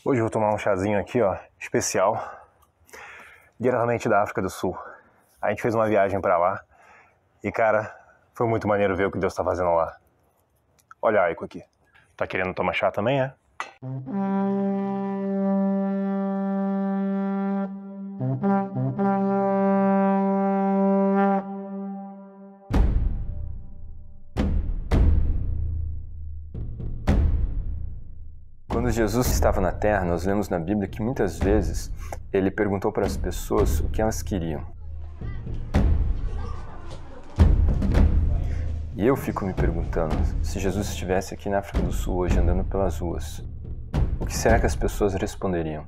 Hoje eu vou tomar um chazinho aqui, ó, especial, diretamente da África do Sul. A gente fez uma viagem pra lá e, cara, foi muito maneiro ver o que Deus tá fazendo lá. Olha a Aiko aqui. Tá querendo tomar chá também, é? Quando Jesus estava na Terra, nós lemos na Bíblia que muitas vezes ele perguntou para as pessoas o que elas queriam. E eu fico me perguntando, se Jesus estivesse aqui na África do Sul hoje andando pelas ruas, o que será que as pessoas responderiam?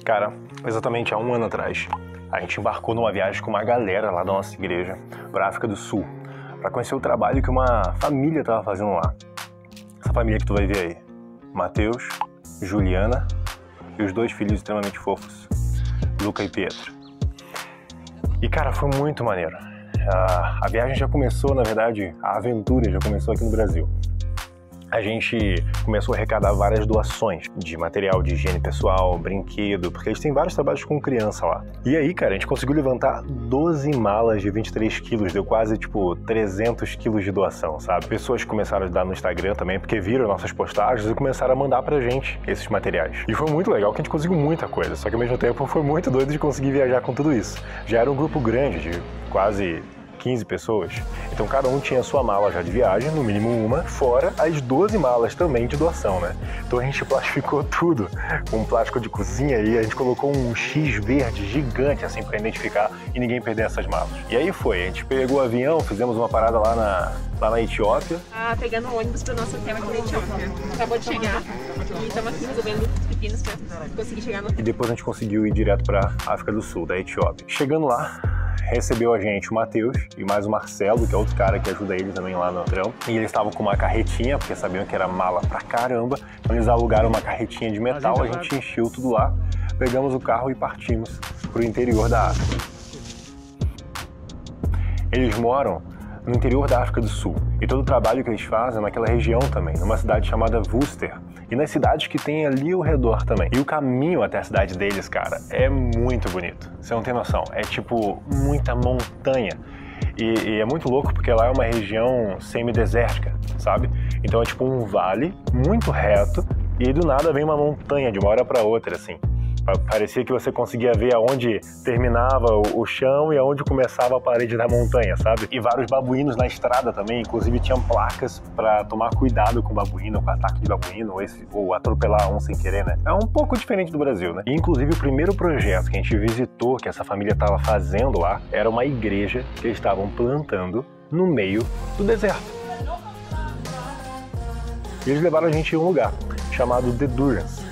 Cara, exatamente há um ano atrás, a gente embarcou numa viagem com uma galera lá da nossa igreja para a África do Sul, para conhecer o trabalho que uma família estava fazendo lá. Essa família que tu vai ver aí, Mateus, Juliana e os dois filhos extremamente fofos, Luca e Pietro. E cara, foi muito maneiro. A viagem já começou, na verdade, a aventura já começou aqui no Brasil. A gente começou a arrecadar várias doações de material de higiene pessoal, brinquedo, porque eles têm vários trabalhos com criança lá. E aí, cara, a gente conseguiu levantar 12 malas de 23 quilos, deu quase, 300 quilos de doação, sabe? Pessoas começaram a ajudar no Instagram também, porque viram nossas postagens e começaram a mandar pra gente esses materiais. E foi muito legal, que a gente conseguiu muita coisa, só que ao mesmo tempo foi muito doido de conseguir viajar com tudo isso. Já era um grupo grande, de quase 15 pessoas, então cada um tinha a sua mala já de viagem, no mínimo uma, fora as 12 malas também de doação, né? Então a gente plastificou tudo com plástico de cozinha e a gente colocou um X verde gigante assim para identificar e ninguém perder essas malas. E aí foi, a gente pegou o avião, fizemos uma parada lá na Etiópia. Pegando um ônibus para o nosso hotel aqui na Etiópia. Acabou de chegar e estamos aqui resolvendo os pepinos para conseguir chegar no hotel. E depois a gente conseguiu ir direto para África do Sul, da Etiópia. Chegando lá, recebeu a gente o Matheus e mais o Marcelo, que é outro cara que ajuda ele também lá no trampo. E eles estavam com uma carretinha, porque sabiam que era mala pra caramba. Então eles alugaram uma carretinha de metal, a gente encheu tudo lá, pegamos o carro e partimos pro interior da África. Eles moram no interior da África do Sul. E todo o trabalho que eles fazem é naquela região também, numa cidade chamada Worcester. E nas cidades que tem ali ao redor também. E o caminho até a cidade deles, cara, é muito bonito. Você não tem noção. É muita montanha. E é muito louco porque lá é uma região semidesértica, sabe? Então é um vale muito reto e aí do nada vem uma montanha de uma hora para outra, assim. Parecia que você conseguia ver aonde terminava o chão e aonde começava a parede da montanha, sabe? E vários babuínos na estrada também, inclusive tinham placas para tomar cuidado com o babuíno, com ataque de babuíno, ou atropelar um sem querer, né? É um pouco diferente do Brasil, né? E, inclusive o primeiro projeto que a gente visitou, que essa família estava fazendo lá, era uma igreja que eles estavam plantando no meio do deserto. E eles levaram a gente em um lugar chamado The Durance,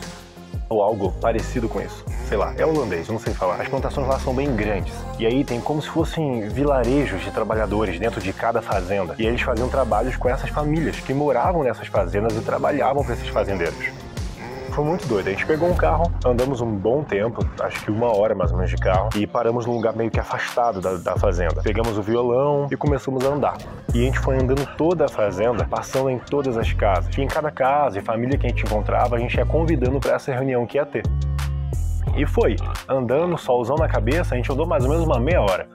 ou algo parecido com isso. Sei lá, é holandês, eu não sei falar. As plantações lá são bem grandes. E aí tem como se fossem vilarejos de trabalhadores dentro de cada fazenda. E eles faziam trabalhos com essas famílias que moravam nessas fazendas e trabalhavam para esses fazendeiros. Foi muito doido. A gente pegou um carro, andamos um bom tempo, acho que 1 hora mais ou menos de carro, e paramos num lugar meio que afastado da fazenda. Pegamos o violão e começamos a andar. E a gente foi andando toda a fazenda, passando em todas as casas. E em cada casa e família que a gente encontrava, a gente ia convidando para essa reunião que ia ter. E foi, andando, solzão na cabeça, a gente andou mais ou menos uma meia hora.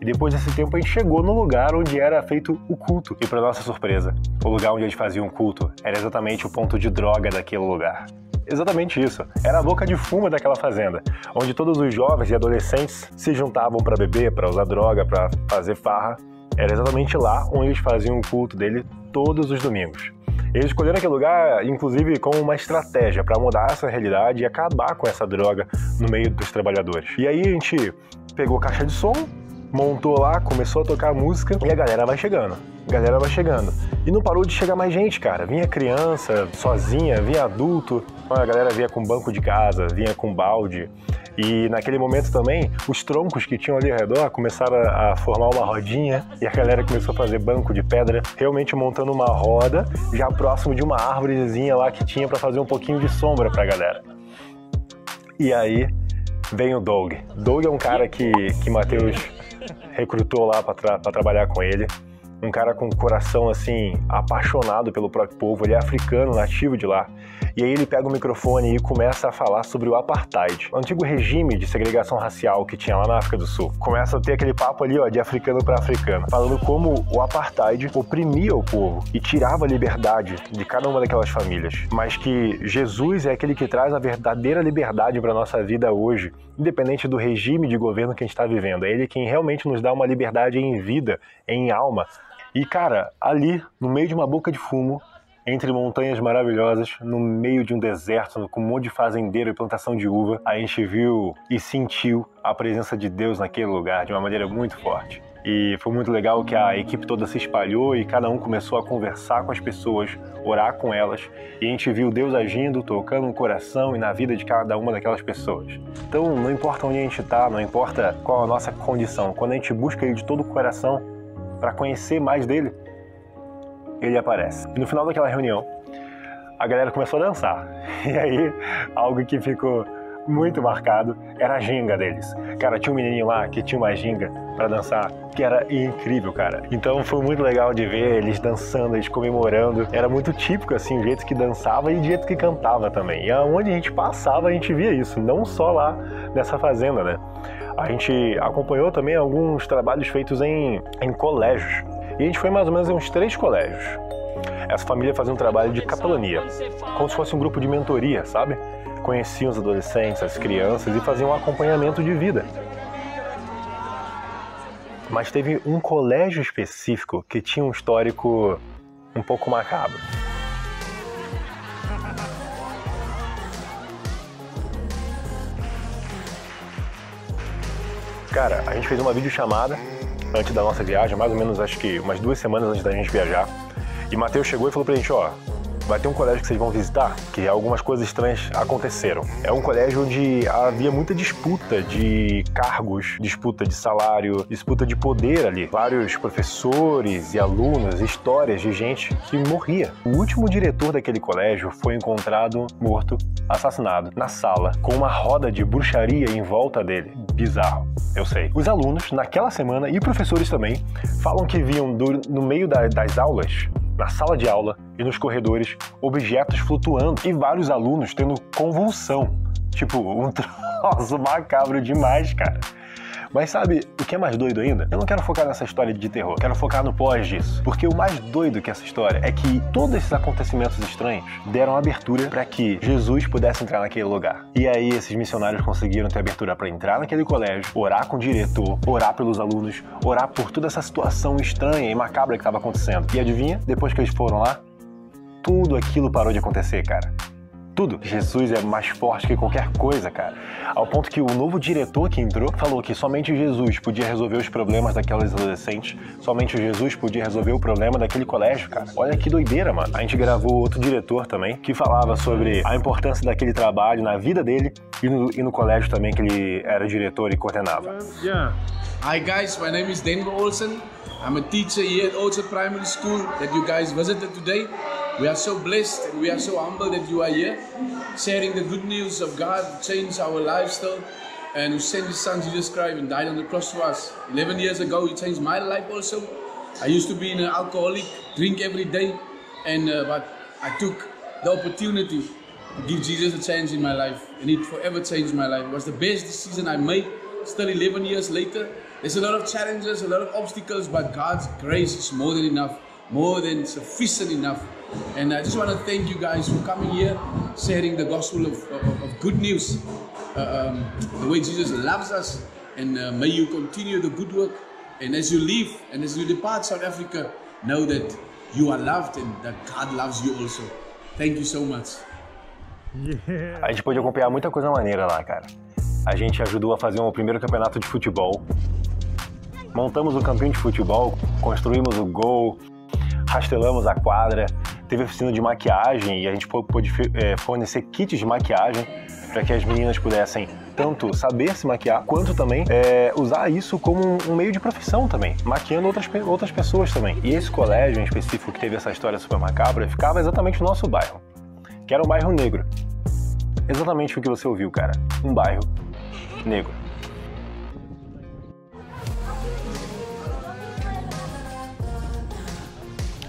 E depois desse tempo a gente chegou no lugar onde era feito o culto. E para nossa surpresa, o lugar onde eles faziam o culto era exatamente o ponto de droga daquele lugar. Exatamente isso. Era a boca de fumo daquela fazenda, onde todos os jovens e adolescentes se juntavam para beber, para usar droga, para fazer farra. Era exatamente lá onde eles faziam o culto dele todos os domingos. Eles escolheram aquele lugar, inclusive, como uma estratégia para mudar essa realidade e acabar com essa droga no meio dos trabalhadores. E aí a gente pegou caixa de som, montou lá, começou a tocar música e a galera vai chegando. E não parou de chegar mais gente, cara. Vinha criança sozinha, vinha adulto, a galera vinha com banco de casa, vinha com balde. E naquele momento também, os troncos que tinham ali ao redor começaram a formar uma rodinha e a galera começou a fazer banco de pedra, realmente montando uma roda já próximo de uma árvorezinha lá que tinha para fazer um pouquinho de sombra pra galera. E aí vem o Doug. Doug é um cara que Mateus recrutou lá para trabalhar com ele. Um cara com um coração, assim, apaixonado pelo próprio povo. Ele é africano, nativo de lá. E aí ele pega o microfone e começa a falar sobre o apartheid, o antigo regime de segregação racial que tinha lá na África do Sul. Começa a ter aquele papo ali, ó, de africano para africano, falando como o apartheid oprimia o povo e tirava a liberdade de cada uma daquelas famílias. Mas que Jesus é aquele que traz a verdadeira liberdade para nossa vida hoje, independente do regime de governo que a gente está vivendo. É ele quem realmente nos dá uma liberdade em vida, em alma. E, cara, ali, no meio de uma boca de fumo, entre montanhas maravilhosas, no meio de um deserto, com um monte de fazendeiro e plantação de uva, a gente viu e sentiu a presença de Deus naquele lugar de uma maneira muito forte. E foi muito legal que a equipe toda se espalhou e cada um começou a conversar com as pessoas, orar com elas, e a gente viu Deus agindo, tocando no coração e na vida de cada uma daquelas pessoas. Então, não importa onde a gente está, não importa qual a nossa condição, quando a gente busca Ele de todo o coração para conhecer mais dele, Ele aparece. E no final daquela reunião, a galera começou a dançar. E aí, algo que ficou muito marcado era a ginga deles. Cara, tinha um menininho lá que tinha uma ginga pra dançar, que era incrível, cara. Então foi muito legal de ver eles dançando, eles comemorando. Era muito típico, assim, o jeito que dançava e o jeito que cantava também. E aonde a gente passava, a gente via isso, não só lá nessa fazenda, né? A gente acompanhou também alguns trabalhos feitos em colégios. E a gente foi mais ou menos em uns 3 colégios. Essa família fazia um trabalho de capelania, como se fosse um grupo de mentoria, sabe? Conheciam os adolescentes, as crianças e faziam um acompanhamento de vida. Mas teve um colégio específico que tinha um histórico um pouco macabro. Cara, a gente fez uma videochamada antes da nossa viagem, mais ou menos acho que umas 2 semanas antes da gente viajar. E Mateus chegou e falou pra gente, ó, vai ter um colégio que vocês vão visitar, que algumas coisas estranhas aconteceram. É um colégio onde havia muita disputa de cargos, disputa de salário, disputa de poder ali. Vários professores e alunos, histórias de gente que morria. O último diretor daquele colégio foi encontrado morto, assassinado, na sala, com uma roda de bruxaria em volta dele. Bizarro, eu sei. Os alunos, naquela semana, e professores também, falam que viam no meio das aulas, na sala de aula e nos corredores, objetos flutuando e vários alunos tendo convulsão. Tipo, um troço macabro demais, cara. Mas sabe o que é mais doido ainda? Eu não quero focar nessa história de terror, quero focar no pós disso. Porque o mais doido que essa história é que todos esses acontecimentos estranhos deram abertura para que Jesus pudesse entrar naquele lugar. E aí esses missionários conseguiram ter abertura para entrar naquele colégio, orar com o diretor, orar pelos alunos, orar por toda essa situação estranha e macabra que estava acontecendo. E adivinha? Depois que eles foram lá, tudo aquilo parou de acontecer, cara. Tudo. Jesus é mais forte que qualquer coisa, cara. Ao ponto que o novo diretor que entrou falou que somente Jesus podia resolver os problemas daquelas adolescentes, somente Jesus podia resolver o problema daquele colégio, cara. Olha que doideira, mano. A gente gravou outro diretor também, que falava sobre a importância daquele trabalho na vida dele e no colégio também que ele era diretor e coordenava. Yeah. Hi guys, my name is Denver Olsen. I'm a teacher here at Olsen Primary School that you guys visited today. We are so blessed and we are so humbled that you are here, sharing the good news of God who changed our lifestyle and who sent His Son Jesus Christ and died on the cross for us. 11 years ago He changed my life also. I used to be an alcoholic, drink every day, and but I took the opportunity to give Jesus a chance in my life, and it forever changed my life. It was the best decision I made. Still 11 years later, there's a lot of challenges, a lot of obstacles, but God's grace is more than enough, more than sufficient enough. And I just want to thank you guys for coming here, sharing the gospel of good news, the way Jesus loves us, and may you continue the good work. And as you leave and as you depart South Africa, know that you are loved and that God loves you also. Thank you so much. Yeah. A gente pôde acompanhar muita coisa maneira lá, cara. A gente ajudou a fazer um primeiro campeonato de futebol. Montamos o campinho de futebol, construímos o gol, rastelamos a quadra, teve oficina de maquiagem e a gente pôde fornecer kits de maquiagem para que as meninas pudessem tanto saber se maquiar, quanto também usar isso como um meio de profissão também, maquiando outras pessoas também. E esse colégio em específico que teve essa história super macabra ficava exatamente no nosso bairro, que era um bairro negro. Exatamente o que você ouviu, cara. Um bairro negro.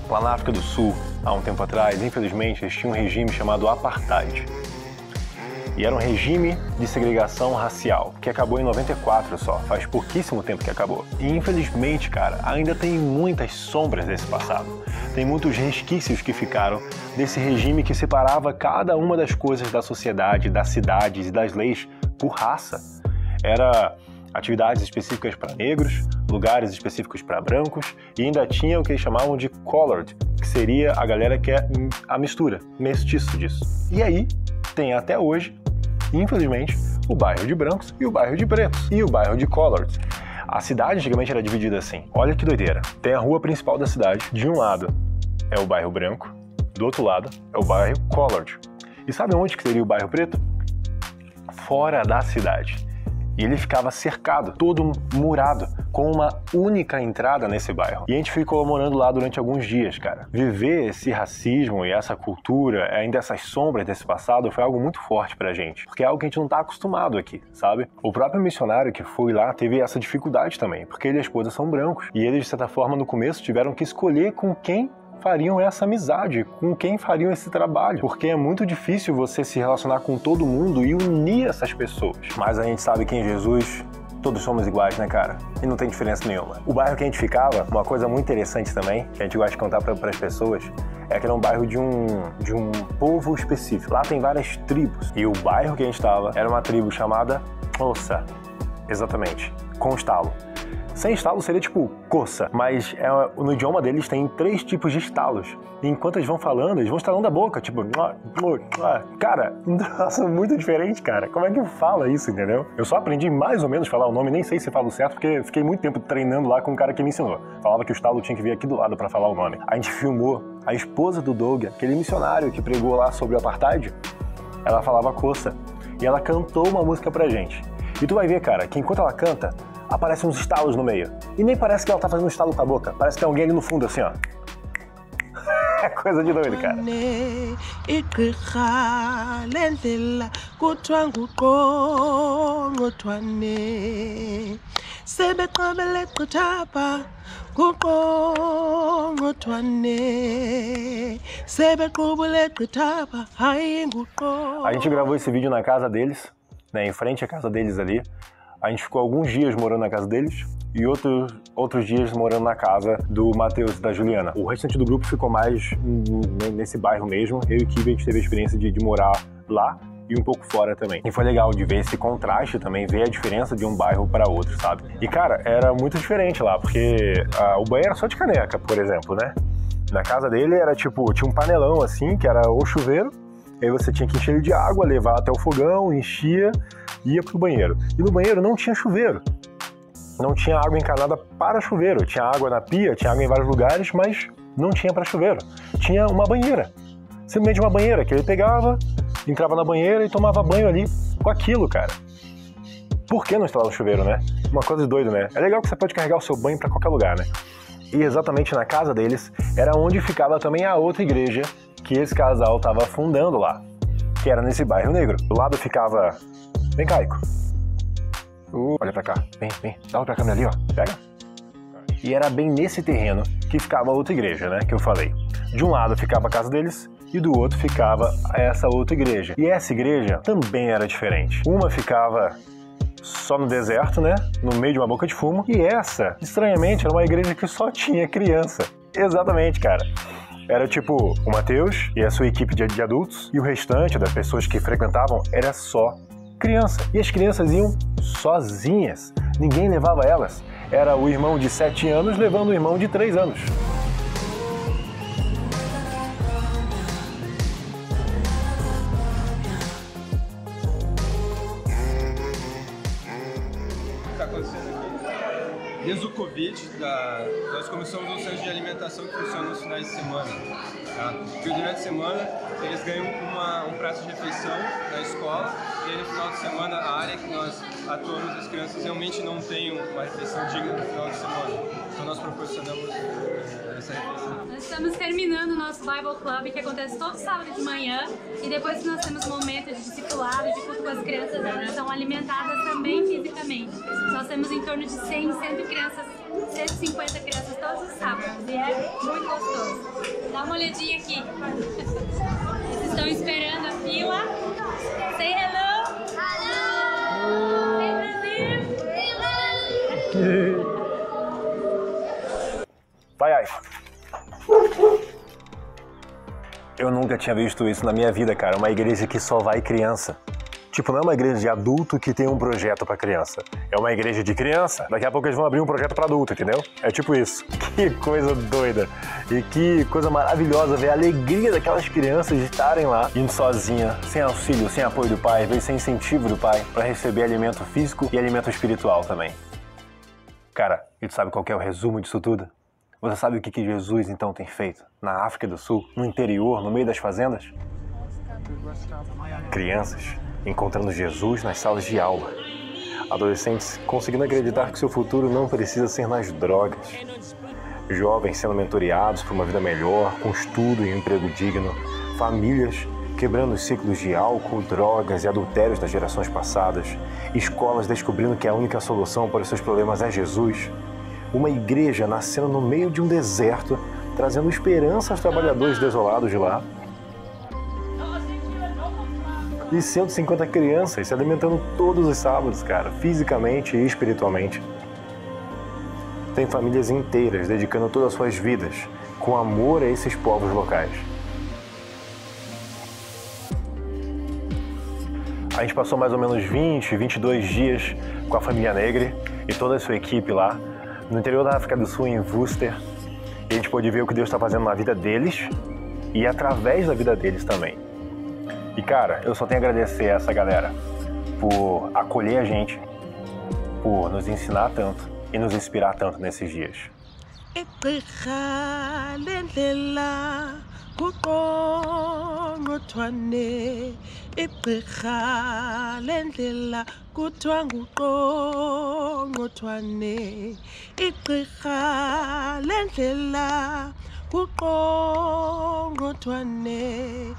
Lá na África do Sul, há um tempo atrás, infelizmente, eles tinham um regime chamado Apartheid. E era um regime de segregação racial, que acabou em 94 só, faz pouquíssimo tempo que acabou. E infelizmente, cara, ainda tem muitas sombras desse passado. Tem muitos resquícios que ficaram desse regime que separava cada uma das coisas da sociedade, das cidades e das leis por raça. Era atividades específicas para negros, lugares específicos para brancos e ainda tinha o que eles chamavam de colored, que seria a galera que é a mistura, mestiço disso. E aí tem até hoje, infelizmente, o bairro de brancos e o bairro de pretos e o bairro de colored. A cidade antigamente era dividida assim. Olha que doideira. Tem a rua principal da cidade. De um lado é o bairro branco, do outro lado é o bairro colored. E sabe onde que seria o bairro preto? Fora da cidade. E ele ficava cercado, todo murado, com uma única entrada nesse bairro. E a gente ficou morando lá durante alguns dias, cara. Viver esse racismo e essa cultura, ainda essas sombras desse passado, foi algo muito forte pra gente. Porque é algo que a gente não tá acostumado aqui, sabe? O próprio missionário que foi lá teve essa dificuldade também, porque ele e a esposa são brancos. E eles, de certa forma, no começo, tiveram que escolher com quem fariam essa amizade, com quem fariam esse trabalho, porque é muito difícil você se relacionar com todo mundo e unir essas pessoas. Mas a gente sabe que em Jesus todos somos iguais, né, cara? E não tem diferença nenhuma. O bairro que a gente ficava, uma coisa muito interessante também, que a gente gosta de contar para as pessoas, é que era um bairro de um povo específico. Lá tem várias tribos. E o bairro que a gente estava era uma tribo chamada Xhosa. Exatamente. Com estalo. Sem estalo seria tipo coça, mas no idioma deles tem 3 tipos de estalos. E enquanto eles vão falando, eles vão estalando a boca, tipo... Cara, nossa, muito diferente, cara. Como é que fala isso, entendeu? Eu só aprendi mais ou menos a falar o nome, nem sei se falo certo, porque fiquei muito tempo treinando lá com um cara que me ensinou. Falava que o estalo tinha que vir aqui do lado pra falar o nome. A gente filmou a esposa do Doug, aquele missionário que pregou lá sobre o apartheid, ela falava coça. E ela cantou uma música pra gente. E tu vai ver, cara, que enquanto ela canta, aparecem uns estalos no meio. E nem parece que ela tá fazendo um estalo com a boca. Parece que tem alguém ali no fundo, assim, ó. É coisa de doido, cara. A gente gravou esse vídeo na casa deles, né, em frente à casa deles ali. A gente ficou alguns dias morando na casa deles e outros dias morando na casa do Matheus e da Juliana. O restante do grupo ficou mais nesse bairro mesmo. Eu e o Kiwi, a gente teve a experiência de morar lá e um pouco fora também. E foi legal de ver esse contraste também, ver a diferença de um bairro para outro, sabe? E, cara, era muito diferente lá, porque o banho era só de caneca, por exemplo, né? Na casa dele era tipo, tinha um panelão assim, que era o chuveiro, aí você tinha que encher ele de água, levar até o fogão, enchia e ia pro banheiro. E no banheiro não tinha chuveiro. Não tinha água encanada para chuveiro. Tinha água na pia, tinha água em vários lugares, mas não tinha para chuveiro. Tinha uma banheira. Simplesmente uma banheira que ele pegava, entrava na banheira e tomava banho ali com aquilo, cara. Por que não instalar um chuveiro, né? Uma coisa de doido, né? É legal que você pode carregar o seu banho para qualquer lugar, né? E exatamente na casa deles era onde ficava também a outra igreja que esse casal estava fundando lá, que era nesse bairro negro. Do lado ficava... Vem, Caico. Olha pra cá. Vem. Dá pra câmera ali, ó. Pega. E era bem nesse terreno que ficava a outra igreja, né? Que eu falei. De um lado ficava a casa deles e do outro ficava essa outra igreja. E essa igreja também era diferente. Uma ficava só no deserto, né? No meio de uma boca de fumo. E essa, estranhamente, era uma igreja que só tinha criança. Exatamente, cara. Era tipo o Matheus e a sua equipe de adultos e o restante das pessoas que frequentavam era só criança. E as crianças iam sozinhas. Ninguém levava elas. Era o irmão de 7 anos levando o irmão de 3 anos. Desde o Covid, nós começamos um centro de alimentação que funciona nos finais de semana. Tá? Porque durante a semana eles ganham um prato de refeição na escola e aí no final de semana a área que nós atuamos, as crianças realmente não têm uma refeição digna no final de semana. Então nós proporcionamos essa refeição. Nós estamos terminando o nosso Bible Club, que acontece todo sábado de manhã, e depois nós temos momentos de discipulado, de culto com as crianças, elas são alimentadas também fisicamente. Nós temos em torno de 100, 150 crianças todos os sábados, e é muito gostoso. Dá uma olhadinha aqui. Eles estão esperando a fila. Say hello! Hello! Say Brasil! Vai. Eu nunca tinha visto isso na minha vida, cara. Uma igreja que só vai criança. Tipo, não é uma igreja de adulto que tem um projeto pra criança. É uma igreja de criança. Daqui a pouco eles vão abrir um projeto pra adulto, entendeu? É tipo isso. Que coisa doida. E que coisa maravilhosa ver a alegria daquelas crianças de estarem lá, indo sozinha, sem auxílio, sem apoio do pai, às vezes sem incentivo do pai, pra receber alimento físico e alimento espiritual também. Cara, e tu sabe qual que é o resumo disso tudo? Você sabe o que Jesus então tem feito na África do Sul, no interior, no meio das fazendas? Crianças encontrando Jesus nas salas de aula. Adolescentes conseguindo acreditar que seu futuro não precisa ser nas drogas. Jovens sendo mentoreados para uma vida melhor, com estudo e um emprego digno. Famílias quebrando os ciclos de álcool, drogas e adultérios das gerações passadas. Escolas descobrindo que a única solução para os seus problemas é Jesus. Uma igreja nascendo no meio de um deserto, trazendo esperança aos trabalhadores desolados de lá. E 150 crianças se alimentando todos os sábados, cara, fisicamente e espiritualmente. Tem famílias inteiras dedicando todas as suas vidas com amor a esses povos locais. A gente passou mais ou menos 20, 22 dias com a família Negre e toda a sua equipe lá, no interior da África do Sul, em Worcester, e a gente pôde ver o que Deus está fazendo na vida deles e através da vida deles também. E cara, eu só tenho a agradecer a essa galera por acolher a gente, por nos ensinar tanto e nos inspirar tanto nesses dias. Igqirha lendlela kuthiwa nguQongqothwane. Igqirha lendlela kuQongqothwane.